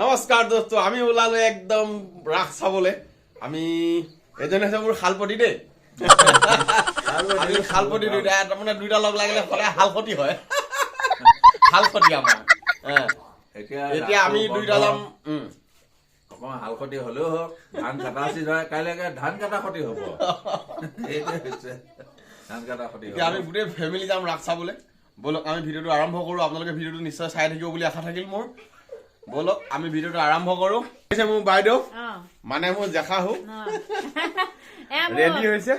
নমস্কাৰ দোস্ত, আমি ওলালো একদম ৰাস চাবলে। আমি এজন আছে মোৰ শালপতি দেই। আমি শালপতি দুইটা তাৰমানে দুইটা লগ লাগিলে সদায় শালপতি হয়। শালপতি আমাৰ এতিয়া আমি দুইটা যাম। অকমান শালপতি হলেও হওক, ধান কাটা চিজন কাইলৈকে ধান কাটা খতি হব। ধান কাটা খতি এতিয়া আমি গোটেই ফেমিলি যাম ৰাস চাবলে। বলক আমি ভিডিঅ'টো আৰম্ভ কৰো। আপোনালোকে ভিডিঅ'টো নিশ্চয় চাই থাকিব বুলি আশা থাকিল মোৰ। বলক আমি ভিডিঅ'টো আৰম্ভ কৰো। মোৰ বাইদেউ মানে মোৰ জেখাহু ৰেডি হৈছে।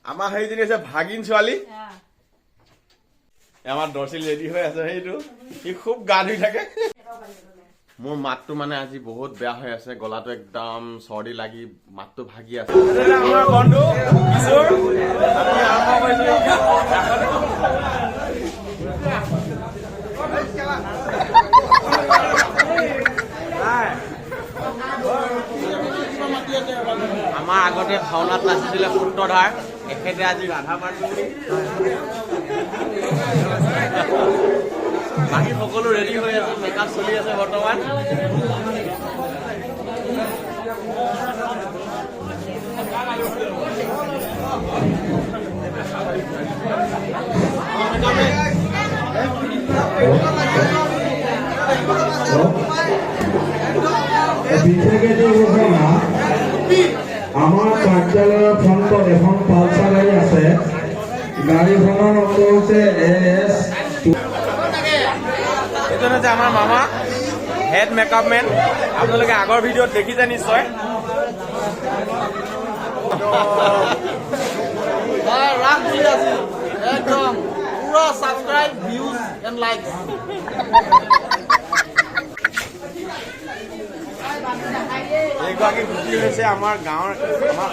আমাৰ সেইজনী হৈছে ভাগিন ছোৱালী। আমাৰ দৰ্শিল ৰেডি হৈ আছে। সেইটো সি খুব গা ধুই থাকে। মোৰ মাতটো মানে আজি বহুত বেয়া হৈ আছে। গলাটো একদম চৰ্দি লাগি মাতটো ভাগি আছে। আমাৰ বন্ধু কিশোৰ আমি আৰম্ভ কৰিছো। আমাৰ আগতে ভাওনাত নাচিছিলে সূত্ৰধাৰ, এখেতে আজি ৰাধা পাৰ্টি। বাকী সকলো ৰেডি হৈ আছে, মেকআপ চলি আছে বৰ্তমান। আমাৰ কাৰ্যালয়ৰ ফ্ৰণ্টত এখন পালচাৰ গাড়ী আছে। গাড়ীখনৰ নম্বৰ হৈছে AS। এইজন হৈছে আমাৰ মামা, হেড মেকআপ মেন। আপোনালোকে আগৰ ভিডিঅ'ত দেখিছে নিশ্চয়। ৰাস বুলি আছিল একদম পুৰা ছাবস্ক্ৰাইব, ভিউজ এণ্ড লাইকছ। এইগৰাকী গুচি হৈছে আমাৰ গাঁৱৰ আমাৰ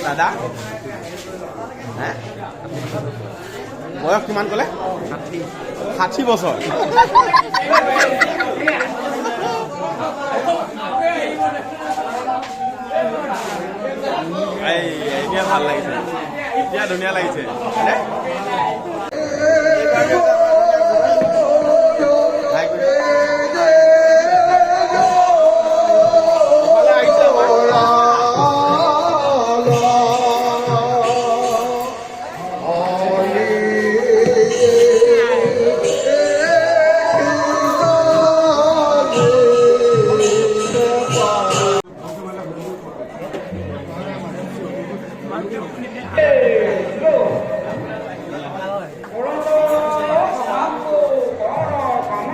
দাদা। বয়স কিমান ক'লে? 60 বছৰ। এতিয়া ভাল লাগিছে, এতিয়া ধুনীয়া লাগিছে।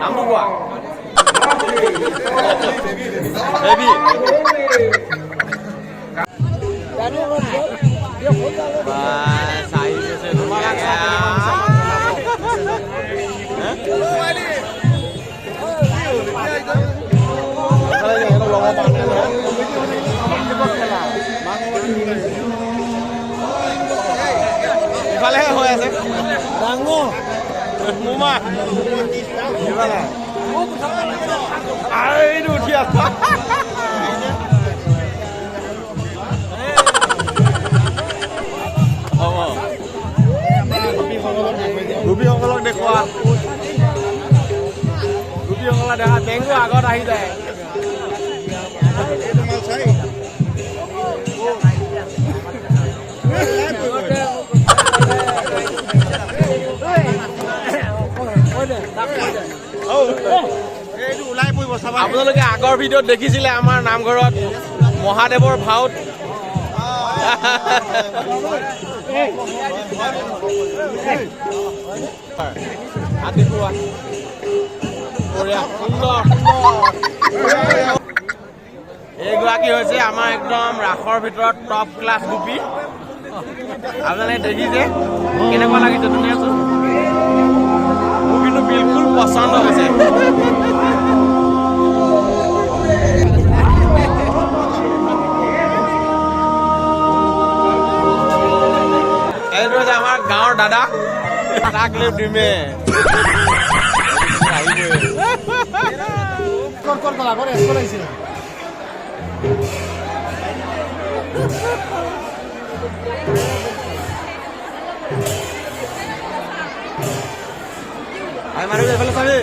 নামটো কোৱা। বেবী ইফালেহে হৈ আছে ডাঙৰ মোমা এইটো উঠি আছে। গোপীসকলক দেখুওৱা। গোপীসকলে দেখা টেংকো আগত আহি যায়। আপোনালোকে আগৰ ভিডিঅ'ত দেখিছিলে আমাৰ নামঘৰত মহাদেৱৰ ভাওত। এইগৰাকী হৈছে আমাৰ একদম ৰাসৰ ভিতৰত টপ ক্লাছ গোপী। আপোনালোকে দেখিছে কেনেকুৱা লাগিছে? ধুনীয়াচোন। মোৰ কিন্তু বিলকুল পচন্দ হৈছে। এইটো হৈছে আমাৰ গাঁৱৰ দাদা, তাক লৈ দিমে। মানুহ এইফালে চাবি।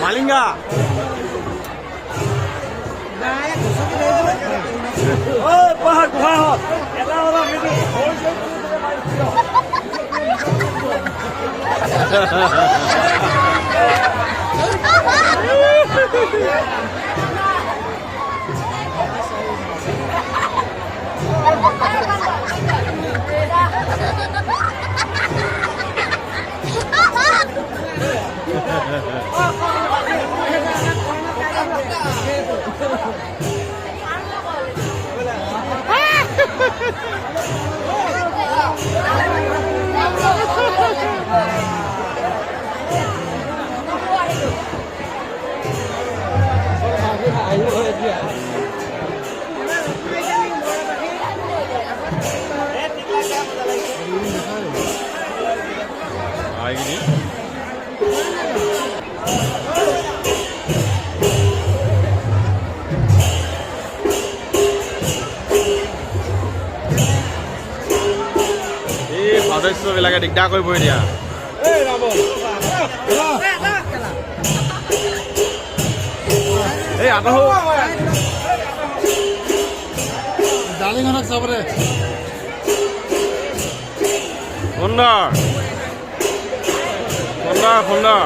মালিঙ্গা সদস্যবিলাকে দিগদাৰ কৰিব এতিয়া এই আদহ ডালিঙক চাবৰে সুন্দৰ সুন্দৰ সুন্দৰ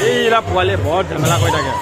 এইবিলাক পোৱালীয়ে বৰ ঝামেলা কৰি থাকে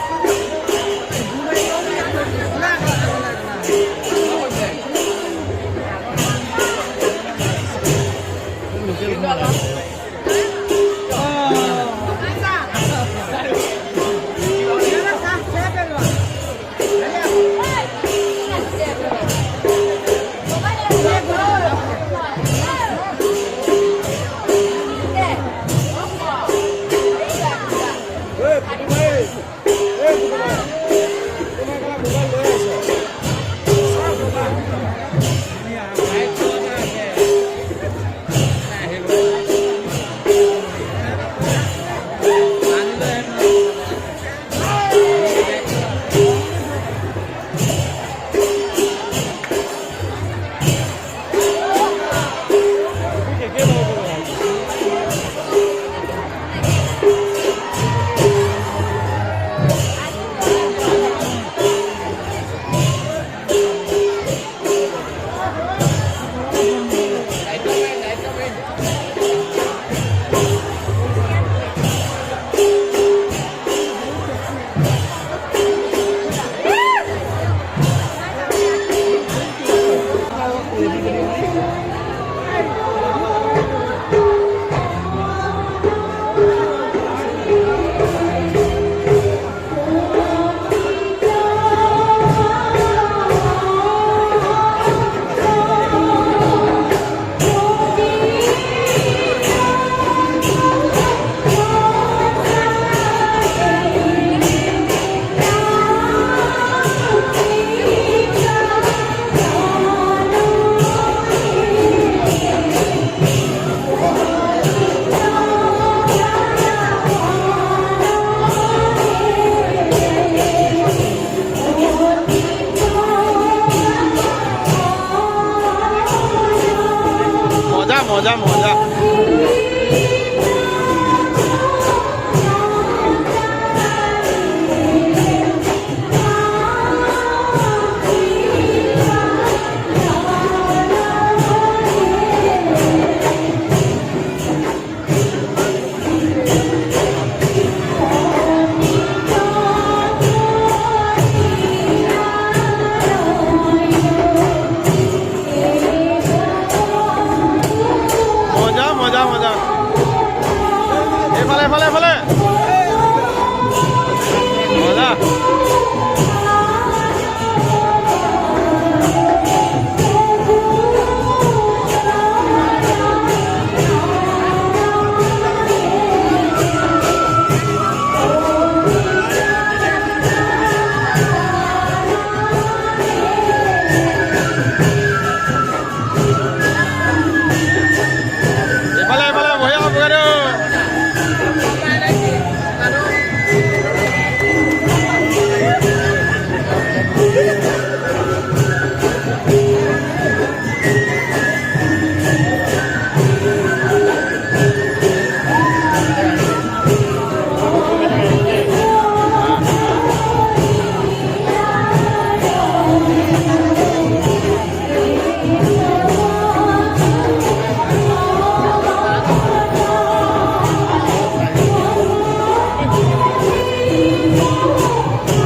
মজা মজা মজা মজা মজা এফালে এফালে এফালে মজা এফালে এফালে বঢ়িয়া বঢ়িয়া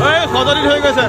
এই সজনি হৈ গৈছে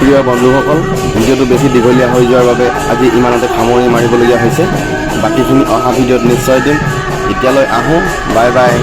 প্ৰিয় বন্ধুসকল, ভিডিঅ'টো বেছি দীঘলীয়া হৈ যোৱাৰ বাবে আজি ইমানতে সামৰণি মাৰিবলগীয়া হৈছে। বাকীখিনি অহা ভিডিঅ'ত নিশ্চয় দিম। এতিয়ালৈ আহোঁ, বাই বাই।